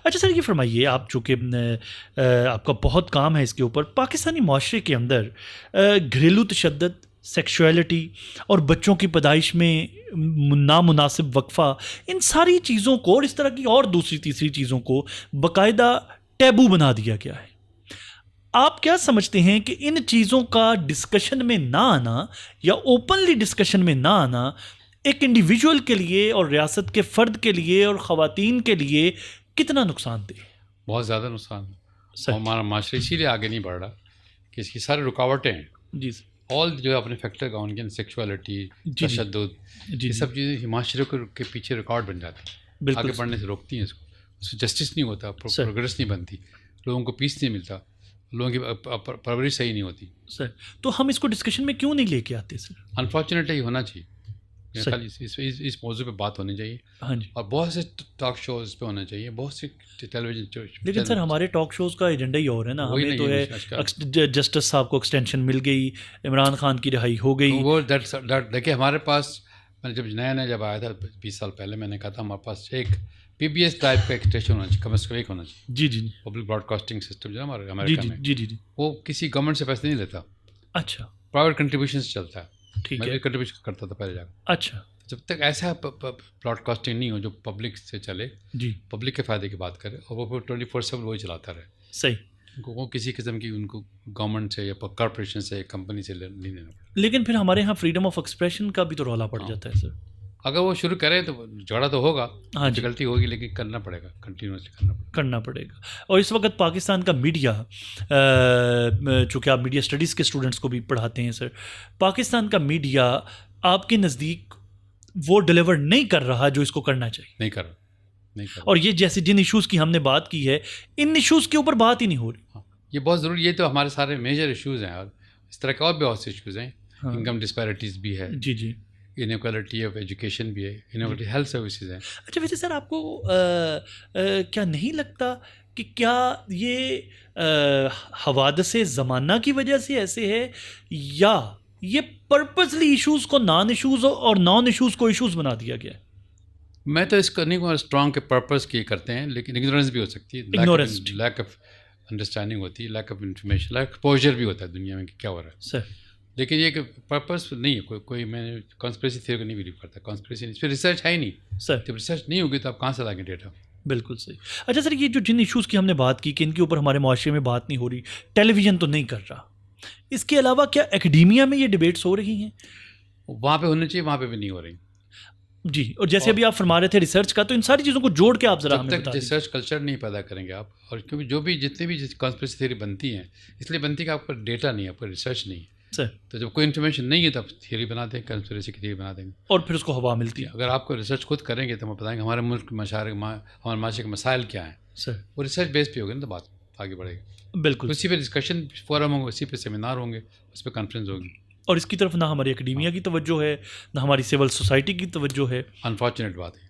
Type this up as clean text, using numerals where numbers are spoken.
अच्छा सर, ये फरमाइए, आप चूँकि आपका बहुत काम है इसके ऊपर, पाकिस्तानी माशरे के अंदर घरेलू तशद्दुद, सेक्सुअलिटी और बच्चों की पैदाइश में नामुनासिब वक्फ़ा, इन सारी चीज़ों को और इस तरह की और दूसरी तीसरी चीज़ों को बाकायदा टैबू बना दिया गया है। आप क्या समझते हैं कि इन चीज़ों का डिस्कशन में ना आना या ओपनली डिस्कशन में ना आना एक इंडिविजुअल के लिए और रियासत के फ़र्द के लिए और ख़वातीन के लिए कितना नुकसानदेह? बहुत ज़्यादा नुकसान है। हमारा माशरा इसीलिए आगे नहीं बढ़ रहा कि इसकी सारी रुकावटें हैं। जी ऑल जो है अपने फैक्टर का उनके सेक्सुअलिटी, तशद्दुद, ये सब चीज़ें माशरे के पीछे रिकॉर्ड बन जाती हैं, आगे बढ़ने से रोकती हैं इसको। उससे जस्टिस नहीं होता, प्रोग्रेस नहीं बनती, लोगों को पीस नहीं मिलता, लोगों की परवरिश सही नहीं होती। सर, तो हम इसको डिस्कशन में क्यों नहीं लेके आते सर? अनफॉर्चुनेटली होना चाहिए, खाली इस मौजू पे बात होनी चाहिए। हाँ जी। और बहुत से टॉक शोज़ पे होना चाहिए, बहुत से टेलीविजन। लेकिन सर हमारे टॉक शोज़ का एजेंडा ही और है ना, हमें तो है जस्टिस साहब को एक्सटेंशन मिल गई, इमरान खान की रिहाई हो गई। वो देखिए हमारे पास, मैंने जब नया जब आया था 20 साल पहले, मैंने कहा था हमारे पास एक PBS टाइप का एक स्टेशन होना चाहिए, कम से कम एक होना चाहिए। जी जी। पब्लिक ब्रॉडकास्टिंग सिस्टम जो है हमारे अमेरिका में, जी जी। वो किसी गवर्नमेंट से पैसे नहीं लेता। अच्छा। प्राइवेट कंट्रीब्यूशन से चलता है। ठीक है। मैं भी कंट्रीब्यूशन करता था पहले जाकर। अच्छा। जब तक ऐसा ब्रॉडकास्टिंग नहीं हो जो पब्लिक से चले, जी, पब्लिक के फ़ायदे की बात करे, और वो 24/7 वही चलाता रहे, सही, वो किसी किस्म की उनको गवर्नमेंट से या कॉर्पोरेशन से या कंपनी से नहीं लेना पड़ता। लेकिन फिर हमारे यहाँ फ्रीडम ऑफ एक्सप्रेशन का भी तो रौला पड़ जाता है सर। अगर वो शुरू करें तो झगड़ा तो होगा, हाँ, डिफिकल्टी होगी, लेकिन करना पड़ेगा, कंटिन्यूसली करना पड़ेगा। और इस वक्त पाकिस्तान का मीडिया, चूँकि आप मीडिया स्टडीज़ के स्टूडेंट्स को भी पढ़ाते हैं सर, पाकिस्तान का मीडिया आपके नज़दीक वो डिलीवर नहीं कर रहा जो इसको करना चाहिए? नहीं कर रहा। और ये जैसे जिन इश्यूज़ की हमने बात की है, इन इश्यूज़ के ऊपर बात ही नहीं हो रही। हाँ, ये बहुत ज़रूरी, ये तो हमारे सारे मेजर इश्यूज़ हैं, और इस तरह के और भी बहुत से इश्यूज़ हैं। हाँ, इनकम डिस्पैरिटीज़ भी है। जी जी। इनइक्वालिटी ऑफ एजुकेशन भी है, इनइक्वालिटी हेल्थ सर्विसेज हैं। अच्छा, वैसे सर आपको क्या नहीं लगता कि क्या ये हवादसे ज़माना की वजह से ऐसे है, या ये पर्पसली इश्यूज़ को नॉन इश्यूज़ और नॉन इश्यूज़ को इश्यूज़ बना दिया गया है? मैं तो इसको नहीं कहूँगा स्ट्रॉन्ग के पर्पस की करते हैं, लेकिन इग्नोरेंस भी हो सकती है, लैक ऑफ अंडरस्टैंडिंग होती है, lack of information, lack exposure भी होता है दुनिया में कि क्या हो रहा है सर। लेकिन ये पर्पस नहीं है, कोई मैं कॉन्स्पिरेसी थ्योरी को नहीं बिलीव करता। कॉन्स्पिरेसी नहीं, फिर रिसर्च है ही नहीं सर। जब रिसर्च नहीं होगी तो आप कहाँ से लाएंगे डेटा? बिल्कुल सही। अच्छा सर, ये जो जिन इश्यूज़ की हमने बात की कि इनके ऊपर हमारे माशरे में बात नहीं हो रही, टेलीविज़न तो नहीं कर रहा, इसके अलावा क्या एकेडेमिया में ये डिबेट्स हो रही हैं? वहाँ पे होनी चाहिए, वहाँ पे भी नहीं हो रही जी। और जैसे अभी आप फरमा रहे थे रिसर्च का, तो इन सारी चीज़ों को जोड़ के आप ज़रा हमें बता दीजिए। रिसर्च कल्चर नहीं पैदा करेंगे आप, और क्योंकि जो भी जितनी भी कॉन्स्पिरेसी थ्योरी बनती हैं, इसलिए बनती है कि आपका डेटा नहीं है, आपका रिसर्च नहीं है सर। तो जब कोई इन्फॉर्मेशन नहीं है तब थियरी बना देंगे, कॉन्स्पिरेसी की थियरी बना देंगे, और फिर उसको हवा मिलती है। अगर आपको रिसर्च खुद करेंगे तो हम बताएंगे हमारे मुल्क हमारे माशरे के मसाइल क्या हैं सर, वो रिसर्च बेस पे होगी ना, तो बात आगे बढ़ेगी। बिल्कुल। उसी पे डिस्कशन फोरम होंगे, उसी पे सेमिनार होंगे, उस पर कॉन्फ्रेंस होगी। और इसकी तरफ ना हमारी एकेडेमिया की तवज्जो है, ना हमारी सिविल सोसाइटी की तवज्जो है। अनफॉर्चुनेट बात है।